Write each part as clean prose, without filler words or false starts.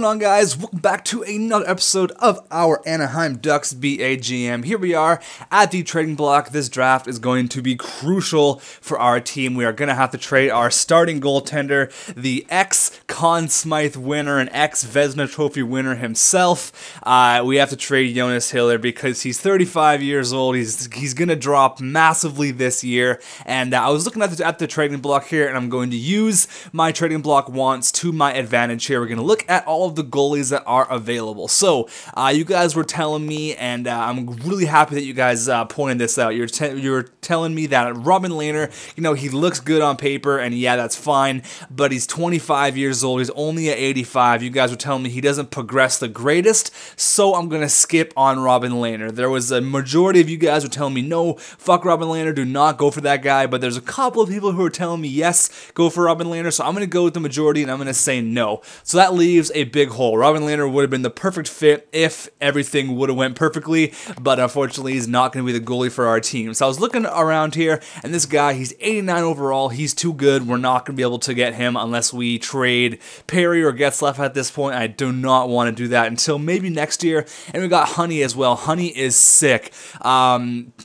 going on, guys? Welcome back to another episode of our Anaheim Ducks BAGM. Here we are at the trading block. This draft is going to be crucial for our team. We are going to have to trade our starting goaltender, the ex-Conn Smythe winner and ex-Vezina Trophy winner himself. We have to trade Jonas Hiller because he's 35 years old. He's going to drop massively this year. And I was looking at the trading block here, and I'm going to use my trading block wants to my advantage here. We're going to look at all of the goalies that are available. So you guys were telling me, and I'm really happy that you guys pointed this out. You're telling me that Robin Lehner, he looks good on paper, and yeah, that's fine, but he's 25 years old. He's only at 85. You guys were telling me he doesn't progress the greatest, so I'm going to skip on Robin Lehner. There was a majority of you guys were telling me, no, fuck Robin Lehner, do not go for that guy, but there's a couple of people who are telling me, yes, go for Robin Lehner, so I'm going to go with the majority, and I'm going to say no. So that leaves a big hole. Robin Lehner would have been the perfect fit if everything would have went perfectly, but unfortunately he's not going to be the goalie for our team. So I was looking around here, and this guy, he's 89 overall. He's too good. We're not going to be able to get him unless we trade Perry or Getzlaf at this point. I do not want to do that until maybe next year. And we got Honey as well. Honey is sick.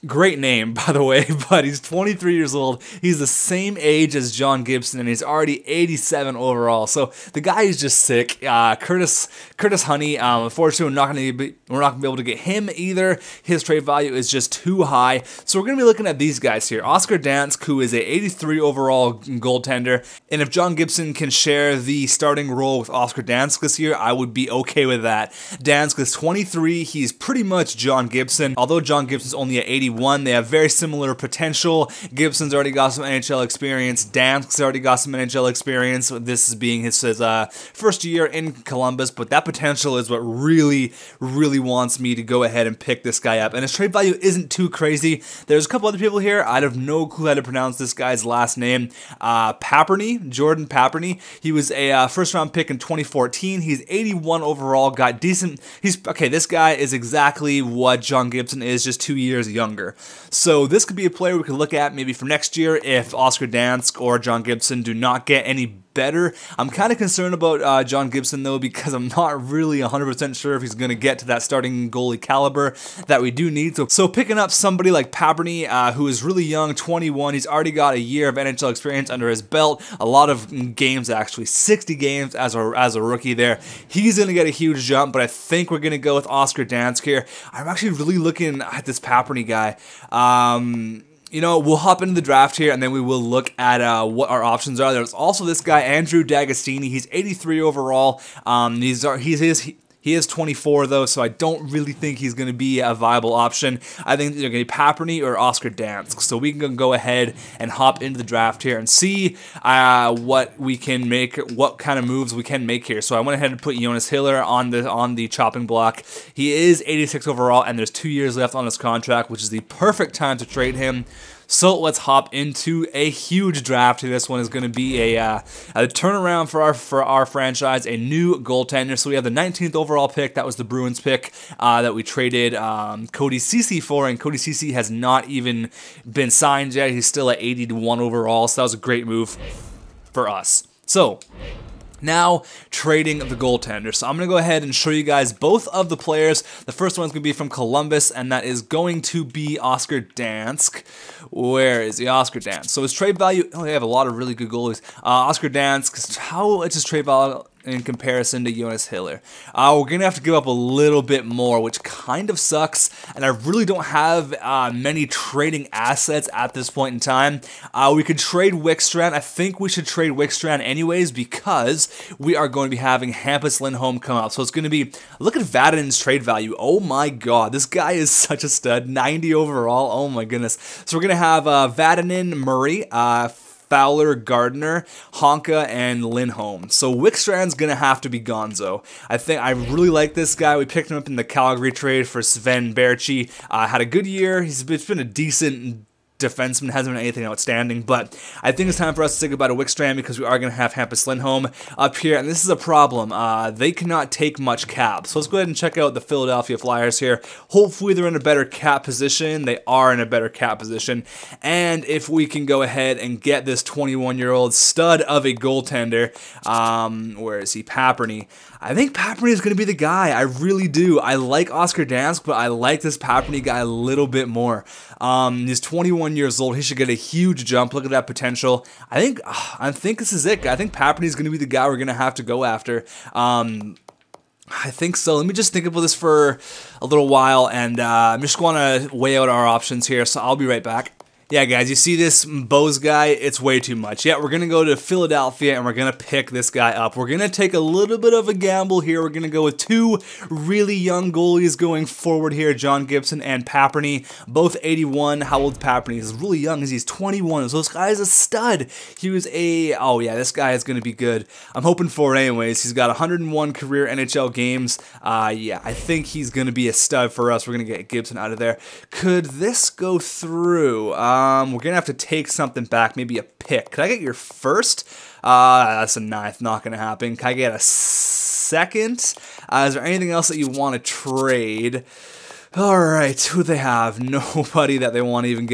Great name, by the way, but he's 23 years old. He's the same age as John Gibson, and he's already 87 overall. So the guy is just sick. Curtis Honey, unfortunately, we're not going to be able to get him either. His trade value is just too high. So we're going to be looking at these guys here. Oscar Dansk, who is a 83 overall goaltender, and if John Gibson can share the starting role with Oscar Dansk this year, I would be okay with that. Dansk is 23. He's pretty much John Gibson. Although John Gibson's only at 81, they have very similar potential. Gibson's already got some NHL experience. Dansk's already got some NHL experience. This is being his first year in Columbus, but that potential is what really wants me to go ahead and pick this guy up. And his trade value isn't too crazy. There's a couple other people here. I have no clue how to pronounce this guy's last name. Jordan Paperny. He was a first-round pick in 2014. He's 81 overall. Got decent. This guy is exactly what John Gibson is, just 2 years younger. So this could be a player we could look at maybe for next year if Oscar Dansk or John Gibson do not get any better. I'm kind of concerned about John Gibson, though, because I'm not really 100% sure if he's going to get to that starting goalie caliber that we do need. So picking up somebody like Paperny, who is really young, 21, he's already got a year of NHL experience under his belt, a lot of games actually, 60 games as a rookie there. He's going to get a huge jump, but I think we're going to go with Oscar Dansk here. I'm actually really looking at this Paperny guy. We'll hop into the draft here, and then we will look at what our options are. There's also this guy, Andrew D'Agostini. He's 83 overall. He is 24, though, so I don't really think he's going to be a viable option. I think they're going to be Paperny or Oscar Dansk. So we can go ahead and hop into the draft here and see what we can make, what kind of moves we can make here. So I went ahead and put Jonas Hiller on the chopping block. He is 86 overall, and there's 2 years left on his contract, which is the perfect time to trade him. So let's hop into a huge draft. This one is going to be a turnaround for our franchise, a new goaltender. So we have the 19th overall pick. That was the Bruins pick that we traded Cody Ceci for, and Cody Ceci has not even been signed yet. He's still at 81 overall, so that was a great move for us. So now, trading the goaltender. So I'm going to go ahead and show you guys both of the players. The first one's going to be from Columbus, and that is going to be Oscar Dansk. Where is the Oscar Dansk? So his trade value, they have a lot of really good goalies. Oscar Dansk, how is his trade value in comparison to Jonas Hiller? We're going to have to give up a little bit more, which kind of sucks, and I really don't have many trading assets at this point in time. We could trade Wickstrand. I think we should trade Wickstrand anyways because we are going to be having Hampus Lindholm come up. So it's going to be, look at Vadinen's trade value. Oh my god, this guy is such a stud, 90 overall. Oh my goodness. So we're going to have Vadinen, Murray, Fowler, Gardner, Honka, and Lindholm. So Wickstrand's going to have to be Gonzo. I really like this guy. We picked him up in the Calgary trade for Sven Berchi. Had a good year. It's been a decent defenseman, hasn't been anything outstanding, but I think it's time for us to say goodbye to Wickstrand because we are going to have Hampus Lindholm up here, and this is a problem. They cannot take much cap. So let's go ahead and check out the Philadelphia Flyers here. Hopefully they're in a better cap position. They are in a better cap position, and if we can go ahead and get this 21-year-old stud of a goaltender, where is he? Paperny. I think Paperny is going to be the guy. I really do. I like Oscar Dansk, but I like this Paperny guy a little bit more. He's 21 years old. He should get a huge jump. Look at that potential. I think this is it. I think Paperny is going to be the guy we're going to have to go after. I think so. Let me just think about this for a little while, and I'm just going to weigh out our options here, so I'll be right back. Yeah, guys, you see this Bose guy? It's way too much. Yeah, we're going to go to Philadelphia, and we're going to pick this guy up. We're going to take a little bit of a gamble here. We're going to go with two really young goalies going forward here, John Gibson and Paperny, both 81. How old is Paperny? He's really young. He's 21, so this guy is a stud. He was oh yeah, this guy is going to be good. I'm hoping for it anyways. He's got 101 career NHL games. Yeah, I think he's going to be a stud for us. We're going to get Gibson out of there. Could this go through? We're going to have to take something back, maybe a pick. Could I get your first? That's a ninth, not going to happen. Can I get a second? Is there anything else that you want to trade? Alright, who they have? Nobody that they want to even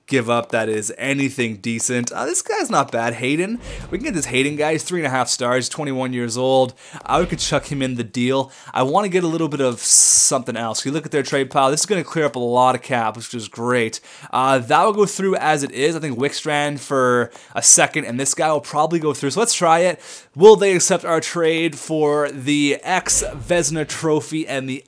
give up that is anything decent. This guy's not bad. Hayden. We can get this Hayden guy. He's 3.5 stars, 21 years old. We could chuck him in the deal. I want to get a little bit of something else. You look at their trade pile. This is going to clear up a lot of cap, which is great. That will go through as it is. I think Wickstrand for a second, and this guy will probably go through. So let's try it. Will they accept our trade for the Vezina Trophy and the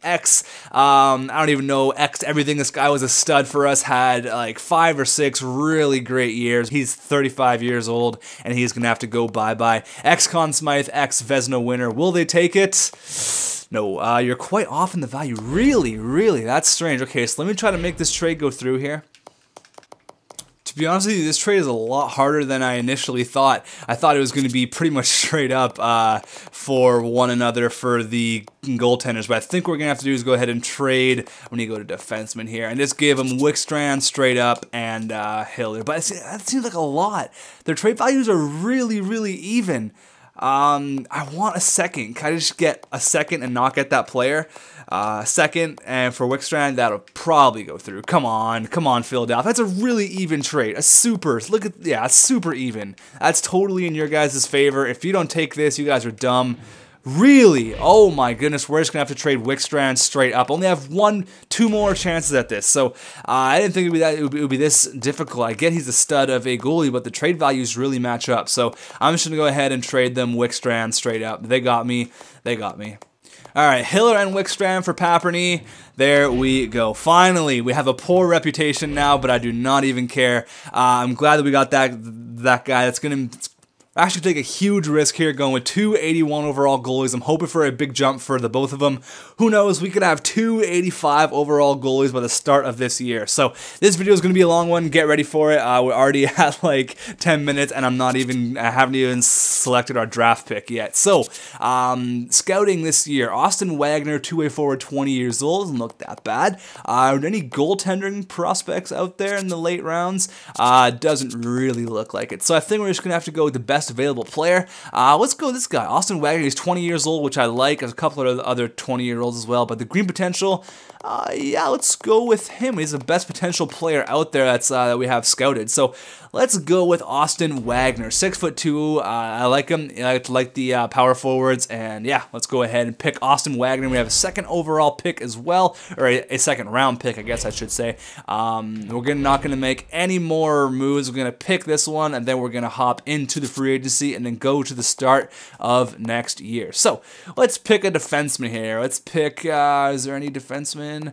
I don't even know, everything? This guy was a stud for us, had like 5 or 6 really great years. He's 35 years old, and he's going to have to go bye-bye. Conn Smythe, Vezina winner. Will they take it? No, you're quite off in the value. Really, really, that's strange. Okay, so let me try to make this trade go through here. To be honest with you, this trade is a lot harder than I initially thought. I thought it was going to be pretty much straight up for one another for the goaltenders, but I think what we're going to have to do is go ahead and trade when you go to defenseman here, and just give them Wickstrand straight up and Hiller. But that seems like a lot. Their trade values are really, really even. I want a second. Can I just get a second and not get that player? Second, and for Wickstrand, that'll probably go through. Come on, Philadelphia. That's a really even trade. A super. Look at, yeah, super even. That's totally in your guys' favor. If you don't take this, you guys are dumb. Really? Oh my goodness, we're just going to have to trade Wickstrand straight up. Only have 2 more chances at this. So I didn't think it would be this difficult. I get he's a stud of a goalie, but the trade values really match up. So I'm just going to go ahead and trade them Wickstrand straight up. They got me. They got me. All right, Hiller and Wickstrand for Paperny. There we go. Finally, we have a poor reputation now, but I do not even care. I'm glad that we got that guy. That's going to actually take a huge risk here going with 281 overall goalies. I'm hoping for a big jump for the both of them. Who knows? We could have 285 overall goalies by the start of this year. So this video is going to be a long one. Get ready for it. We're already at like 10 minutes, and I haven't even selected our draft pick yet. So scouting this year, Austin Wagner, two-way forward, 20 years old. Doesn't look that bad. Are there any goaltending prospects out there in the late rounds? Doesn't really look like it. So I think we're just going to have to go with the best available player. Let's go with this guy, Austin Wagner. He's 20 years old, which I like. There's a couple of other 20-year-olds as well, but the green potential, yeah, let's go with him. He's the best potential player out there that we have scouted. So let's go with Austin Wagner, 6'2". I like him. I like the power forwards, and yeah, let's go ahead and pick Austin Wagner. We have a second overall pick as well, or a second round pick, I guess I should say. We're not going to make any more moves. We're going to pick this one, and then we're going to hop into the free agency and then go to the start of next year. So let's pick a defenseman here. Let's pick, is there any defenseman?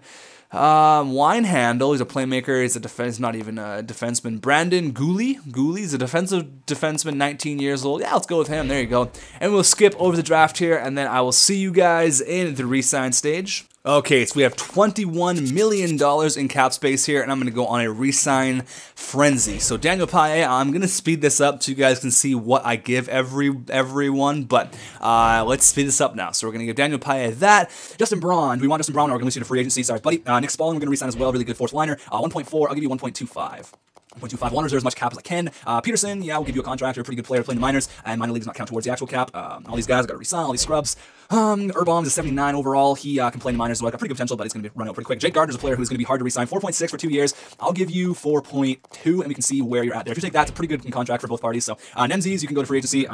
Winehandle, he's a playmaker, he's not even a defenseman. Brandon Gooley's a defensive defenseman, 19 years old. Yeah, let's go with him, there you go. And we'll skip over the draft here, and then I will see you guys in the re-sign stage. Okay, so we have $21 million in cap space here, and I'm going to go on a re-sign frenzy. So Daniel Paille, I'm going to speed this up so you guys can see what I give everyone, but let's speed this up now. So we're going to give Daniel Paille that. Justin Braun, do we want Justin Braun, or we're going to lose you to free agency? Sorry, buddy. Nick Spaulding, we're going to re-sign as well, really good fourth liner. 1.4, I'll give you 1.25. 1.25. Want to reserve as much cap as I can. Peterson, yeah, we'll give you a contract. You're a pretty good player playing the minors, and minor league does not count towards the actual cap. All these guys, I got to resign, all these scrubs. Urban is a 79 overall. He can play in the minors as well. Got pretty good potential, but he's going to be run out pretty quick. Jake Gardner's a player who's going to be hard to resign. 4.6 for 2 years. I'll give you 4.2, and we can see where you're at there. If you take that, it's a pretty good contract for both parties. So Nemzies, you can go to free agency.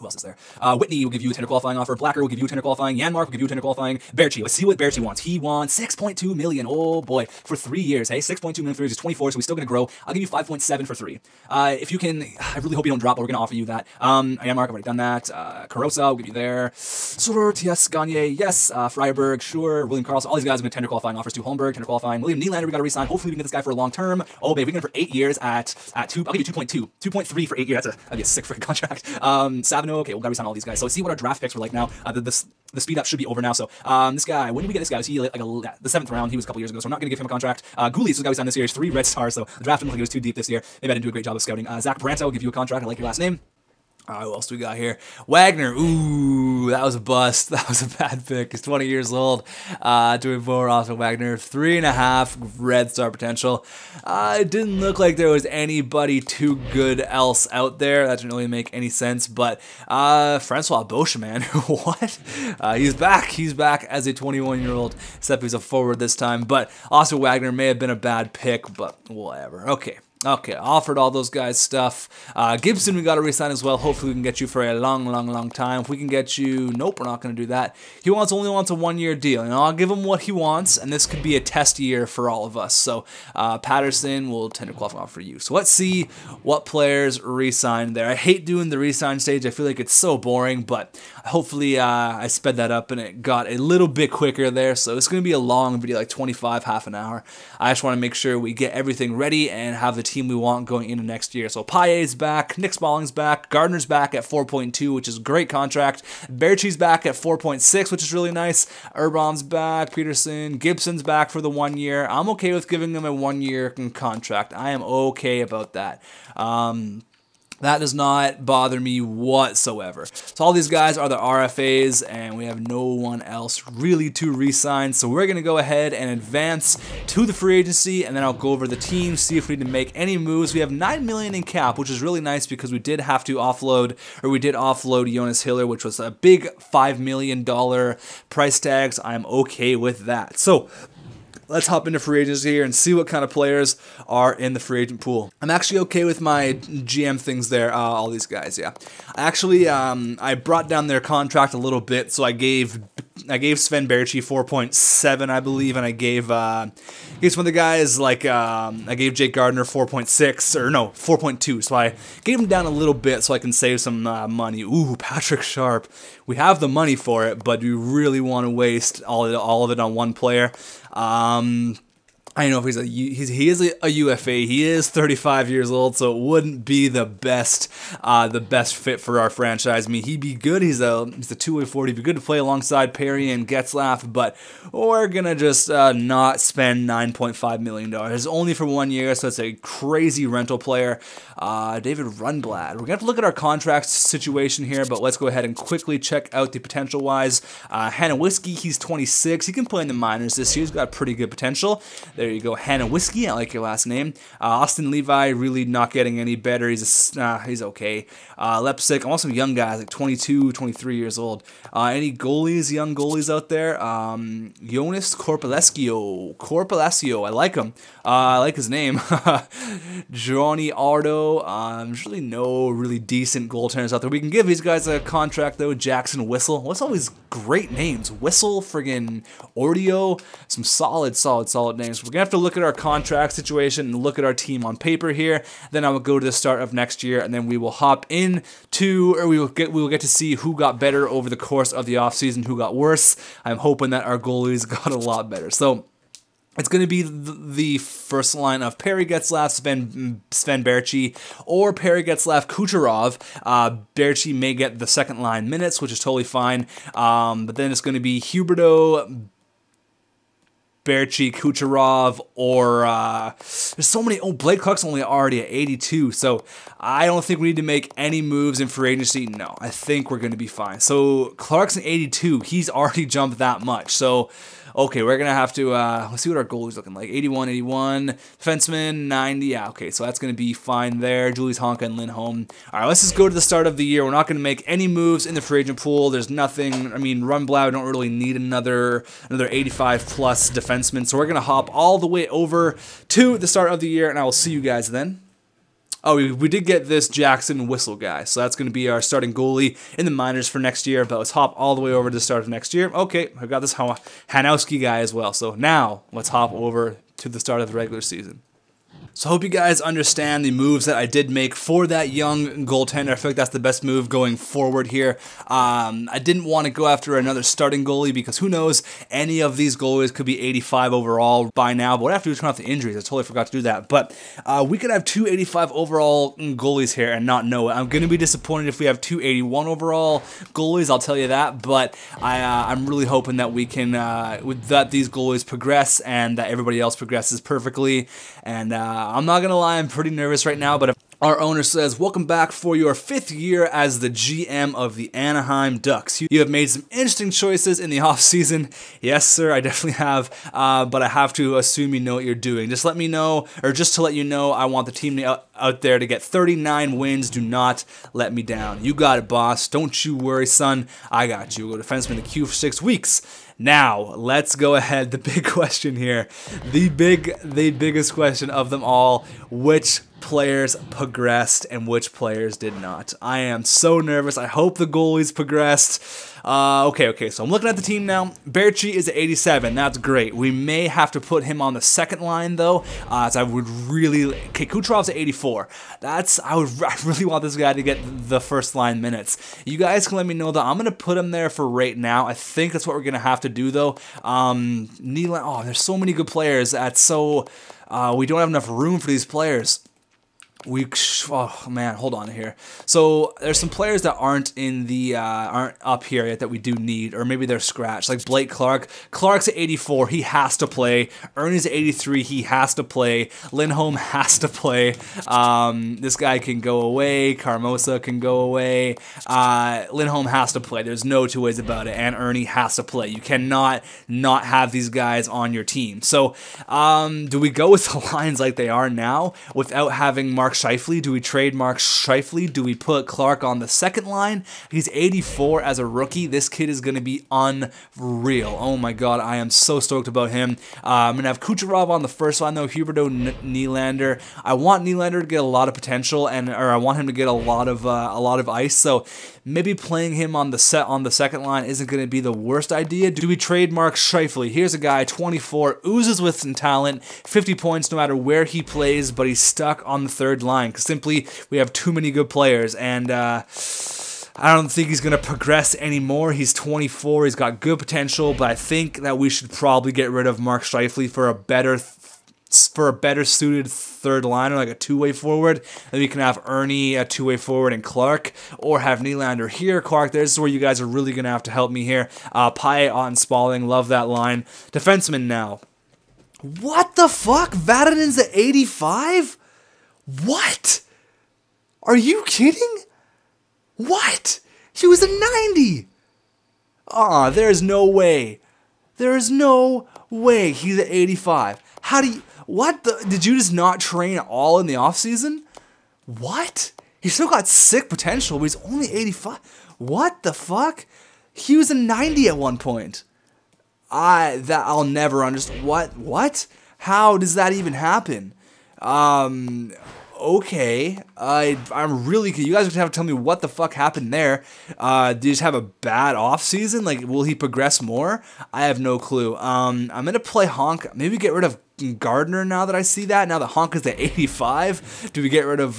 Who else is there? Whitney will give you a tender qualifying offer. Blacker will give you a tender qualifying. Yanmark will give you a tender qualifying. Berchi, let's see what Berchi wants. He wants 6.2 million. Oh boy, for 3 years. Hey, 6.2 million for 3 years is 24, so he's still going to grow. I'll give you 5.7 for 3. If you can, I really hope you don't drop, but we're going to offer you that. Yanmark, I've already done that. Carosa, will give you there. Surert, yes. Gagne, yes. Freiberg, sure. William Carlson, all these guys are going to tender qualifying offers to Holmberg, tender qualifying. William Nylander, we got to resign. Hopefully we can get this guy for a long term. Oh, babe, we can get him for 8 years at 2. I'll give you 2.2. 2.3 for 8 years. That'd be a sick freaking contract. Savino, okay, we'll got to resign all these guys. So let's see what our draft picks were like now. The speed up should be over now. So this guy, when did we get this guy? Was he like the 7th round? He was a couple years ago, so we're not going to give him a contract. Goolies was the guy we signed this year. He's 3 red stars, so the draft didn't look like it was too deep this year. Maybe I didn't do a great job of scouting. Zach Branto will give you a contract. I like your last name. Who else do we got here? Wagner. Ooh, that was a bust. That was a bad pick. He's 20 years old. Doing more Austin Wagner. 3.5 red star potential. It didn't look like there was anybody too good else out there. That didn't really make any sense. But Francois Beauchemin, what? He's back. He's back as a 21-year-old. Except he's a forward this time. But Austin Wagner may have been a bad pick, but whatever. Okay, offered all those guys stuff. Gibson, we got to resign as well. Hopefully we can get you for a long time. If we can get you, nope, we're not going to do that. He only wants a 1-year deal. You know, I'll give him what he wants, and this could be a test year for all of us. So Patterson will tender qualify for you. So let's see what players resign there. I hate doing the resign stage. I feel like it's so boring, but hopefully I sped that up and it got a little bit quicker there. So it's going to be a long video, like 25, half an hour. I just want to make sure we get everything ready and have the team we want going into next year. So Paillet's back, Nick Spalling's back, Gardner's back at 4.2, which is a great contract. Berchi's back at 4.6, which is really nice. Urban's back, Peterson, Gibson's back for the 1 year. I'm okay with giving him a 1-year contract. I am okay about that. That does not bother me whatsoever. So all these guys are the RFAs, and we have no one else really to re-sign. So we're going to go ahead and advance to the free agency, and then I'll go over the team, see if we need to make any moves. We have $9 million in cap, which is really nice because we did have to offload, or we did offload Jonas Hiller, which was a big $5 million price tags. I'm okay with that. So let's hop into free agency here and see what kind of players are in the free agent pool. I'm actually okay with my GM things there, all these guys, yeah. Actually, I brought down their contract a little bit, so I gave Sven Berchi 4.7, I believe, and I gave some of the guys, like, I gave Jake Gardner 4.6, or no, 4.2, so I gave him down a little bit so I can save some money. Ooh, Patrick Sharp. We have the money for it, but do we really want to waste all of it on one player? I don't know if he is a UFA. He is 35 years old, so it wouldn't be the best fit for our franchise. I mean, he'd be good. He's a two-way forward. He'd be good to play alongside Perry and Getzlaf, but we're gonna just not spend $9.5 million. It's only for 1 year, so it's a crazy rental player. David Rundblad. We're gonna have to look at our contract situation here, but let's go ahead and quickly check out the potential-wise. Hannah Whiskey, he's 26. He can play in the minors this year. He's got pretty good potential. There you go, Hannah Whiskey. I like your last name. Austin Levi, really not getting any better. He's okay. Lepsic. I want some young guys, like 22, 23 years old. Any goalies, young goalies out there? Jonas Corpalesio. I like him. I like his name. Johnny Ardo. There's really no really decent goaltenders out there. We can give these guys a contract though. Jackson Whistle. What's all these great names? Whistle, friggin' Ordio. Some solid names. We're gonna have to look at our contract situation and look at our team on paper here. Then I will go to the start of next year, and then we will hop into, or we will get to see who got better over the course of the offseason, who got worse. I'm hoping that our goalies got a lot better. So it's going to be the first line of Perry Getzlaf, Sven Berchi, or Perry Getzlaf, Kucherov. Berchi may get the second line minutes, which is totally fine. But then it's going to be Huberto, Berchi, Kucherov, or there's so many. Oh, Blake Clark's only already at 82, so I don't think we need to make any moves in free agency. No, I think we're going to be fine. So Clark's at 82. He's already jumped that much. So okay, we're going to have to, let's see what our goalie's looking like. 81, defenseman, 90, yeah, okay, so that's going to be fine there. Julius Honka and Lindholm. All right, let's just go to the start of the year. We're not going to make any moves in the free agent pool. There's nothing, I mean, Rundblad, we don't really need another 85-plus defenseman, so we're going to hop all the way over to the start of the year, and I will see you guys then. Oh, we did get this Jackson Whistle guy, so that's going to be our starting goalie in the minors for next year, but let's hop all the way over to the start of next year. Okay, I got this Hanowski guy as well, so now let's hop over to the start of the regular season. So I hope you guys understand the moves that I did make for that young goaltender. I feel like that's the best move going forward here. I didn't want to go after another starting goalie because who knows, any of these goalies could be 85 overall by now, but what I have to do is turn off the injuries. I totally forgot to do that. But we could have 285 overall goalies here and not know it. I'm going to be disappointed if we have 281 overall goalies, I'll tell you that, but I'm really hoping that we can, that these goalies progress and that everybody else progresses perfectly. And I'm not going to lie, I'm pretty nervous right now, but if our owner says, welcome back for your 5th year as the GM of the Anaheim Ducks. You have made some interesting choices in the offseason. Yes, sir, I definitely have, but I have to assume you know what you're doing. Just let me know, or just to let you know, I want the team out there to get 39 wins. Do not let me down. You got it, boss. Don't you worry, son. I got you. We'll go defenseman in the queue for 6 weeks. Now, let's go ahead. The big question here, the biggest question of them all, which players progressed and which players did not? I am so nervous. I hope the goalies progressed. Okay, so I'm looking at the team now. Berchi is at 87. That's great. We may have to put him on the second line, though, as I would really... Okay, Kucherov's at 84. I really want this guy to get the first line minutes. You guys can let me know, though. I'm going to put him there for right now. I think that's what we're going to have to do, though. Nylander... Oh, there's so many good players. That's so... we don't have enough room for these players. Oh man, hold on here. So there's some players that aren't in the aren't up here yet that we do need, or maybe they're scratched. Like Blake Clark. Clark's at 84. He has to play. Ernie's at 83. He has to play. Lindholm has to play. This guy can go away. Carmosa can go away. Lindholm has to play. There's no two ways about it. And Ernie has to play. You cannot not have these guys on your team. So do we go with the lines like they are now without having Mark Scheifele? Do we trade Mark Scheifele? Do we put Clark on the second line? He's 84 as a rookie. This kid is going to be unreal. Oh my god, I am so stoked about him. I'm going to have Kucherov on the first line though, Huberdeau, Nylander. I want Nylander to get a lot of potential, or I want him to get a lot of ice, so maybe playing him on the second line isn't going to be the worst idea. Do we trade Mark Scheifele? Here's a guy, 24, oozes with some talent, 50 points no matter where he plays, but he's stuck on the third line because simply we have too many good players, and I don't think he's going to progress anymore. He's 24, he's got good potential, but I think that we should probably get rid of Mark Scheifele for a better suited third liner, like a two-way forward. Then we can have Ernie a two-way forward and Clark, or have Nylander here. Clark, this is where you guys are really going to have to help me here. Pyatt on Spalling, love that line. Defenseman now. What the fuck? Vatanin's at 85? What? Are you kidding? What? He was a 90. There's no way. There is no way he's at 85. How do you... What the... Did you just not train at all in the offseason? What? He still got sick potential, but he's only 85. What the fuck? He was a 90 at one point. I'll never understand. What? How does that even happen? Okay, I'm really... You guys are gonna have to tell me what the fuck happened there. Did he just have a bad offseason? Like, will he progress more? I have no clue. I'm gonna play Honk. Maybe get rid of Gardner now that I see that. Now that Honk is at 85. Do we get rid of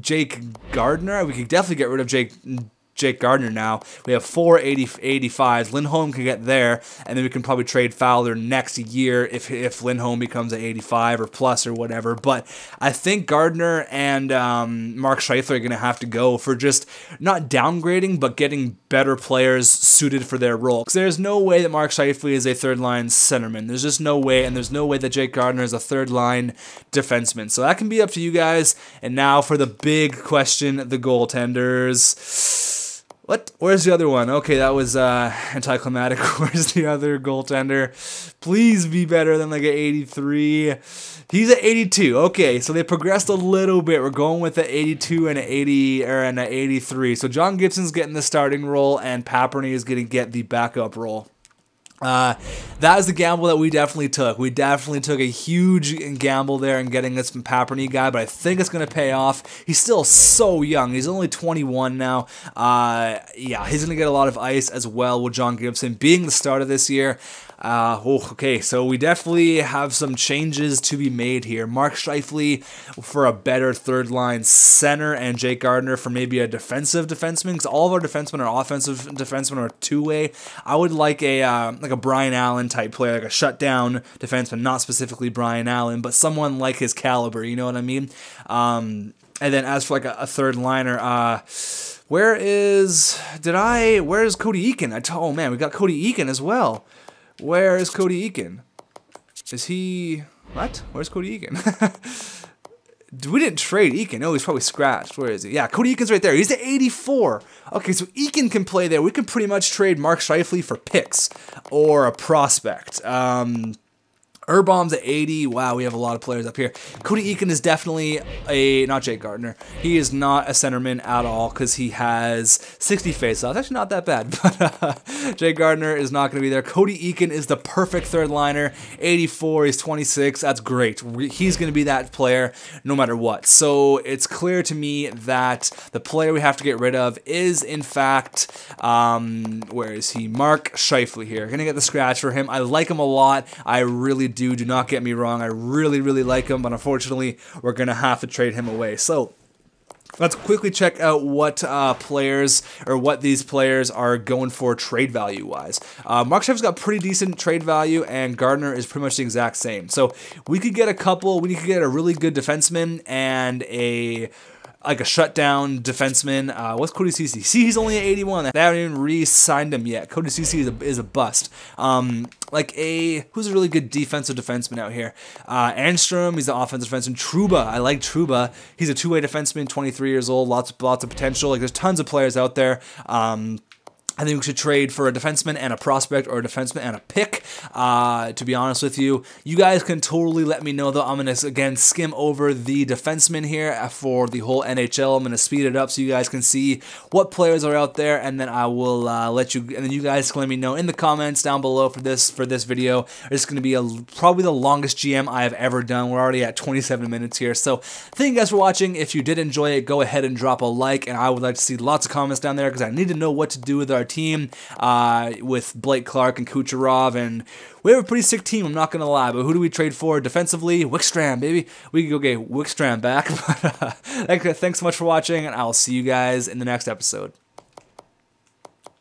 Jake Gardner? We could definitely get rid of Jake Gardner now. We have 4 85s. Lindholm can get there, and then we can probably trade Fowler next year if Lindholm becomes an 85 or plus or whatever. But I think Gardner and Mark Scheifele are going to have to go for just not downgrading, but getting better players suited for their role. Because there's no way that Mark Scheifele is a third-line centerman. There's just no way, and there's no way that Jake Gardner is a third-line defenseman. So that can be up to you guys. And now for the big question, the goaltenders. What? Where's the other one? Okay, that was anticlimactic. Where's the other goaltender? Please be better than like an 83. He's at 82. Okay, so they progressed a little bit. We're going with an 82 and an 80 or an 83. So John Gibson's getting the starting role, and Paperny is going to get the backup role. That is the gamble that we definitely took. We definitely took a huge gamble there in getting this Paperny guy, but I think it's going to pay off. He's still so young. He's only 21 now. Yeah, he's going to get a lot of ice as well with John Gibson being the starter this year. Okay, so we definitely have some changes to be made here. Mark Scheifele for a better third-line center, and Jake Gardiner for maybe a defensive defenseman, because all of our defensemen are offensive defensemen or two-way. I would like a Brian Allen type player, like a shutdown defenseman, not specifically Brian Allen, but someone like his caliber, you know what I mean? And then as for like a third liner, where's Cody Eakin? Oh man, we got Cody Eakin as well. Where is Cody Eakin? Is he... What? Where's Cody Eakin? We didn't trade Eakin. Oh, he's probably scratched. Where is he? Yeah, Cody Eakin's right there. He's at 84. Okay, so Eakin can play there. We can pretty much trade Mark Scheifele for picks or a prospect. Urbaum's at 80. Wow, we have a lot of players up here. Cody Eakin is definitely not Jake Gardiner. He is not a centerman at all because he has 60 faceoffs. Actually, not that bad, but Jake Gardiner is not going to be there. Cody Eakin is the perfect third liner. 84, he's 26. That's great. He's going to be that player no matter what. So it's clear to me that the player we have to get rid of is, in fact, where is he? Mark Scheifele here. Going to get the scratch for him. I like him a lot. I really do not get me wrong. I really like him, but unfortunately, we're going to have to trade him away. So let's quickly check out what these players are going for trade value wise. Mark Scheifele's got pretty decent trade value, and Gardiner is pretty much the exact same. So we could get a really good defenseman and a shutdown defenseman. What's Cody Ceci? See, he's only at 81. They haven't even re-signed him yet. Cody Ceci is a bust. Who's a really good defensive defenseman out here? Anstrom, he's an offensive defenseman. Trouba, I like Trouba. He's a two-way defenseman, 23 years old, lots of potential. Like, there's tons of players out there. I think we should trade for a defenseman and a prospect, or a defenseman and a pick. To be honest with you, you guys can totally let me know, though. I'm going to, again, skim over the defenseman here for the whole NHL. I'm going to speed it up so you guys can see what players are out there, and then I will let you, and then you guys can let me know in the comments down below for this video. It's going to be probably the longest GM I have ever done. We're already at 27 minutes here. So thank you guys for watching. If you did enjoy it, go ahead and drop a like, and I would like to see lots of comments down there because I need to know what to do with our team with Blake Clark and Kucherov, and we have a pretty sick team, I'm not going to lie, but who do we trade for defensively? Wickstrom, baby. We can go get Wickstrom back. But thanks so much for watching, and I'll see you guys in the next episode.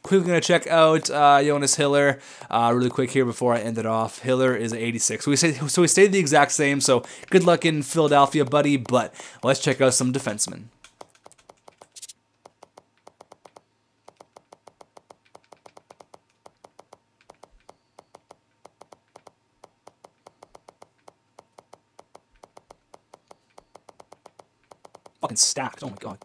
Quickly going to check out Jonas Hiller really quick here before I end it off. Hiller is 86. So we stayed the exact same, so good luck in Philadelphia, buddy, but let's check out some defensemen. Fucking stacked. Oh my god.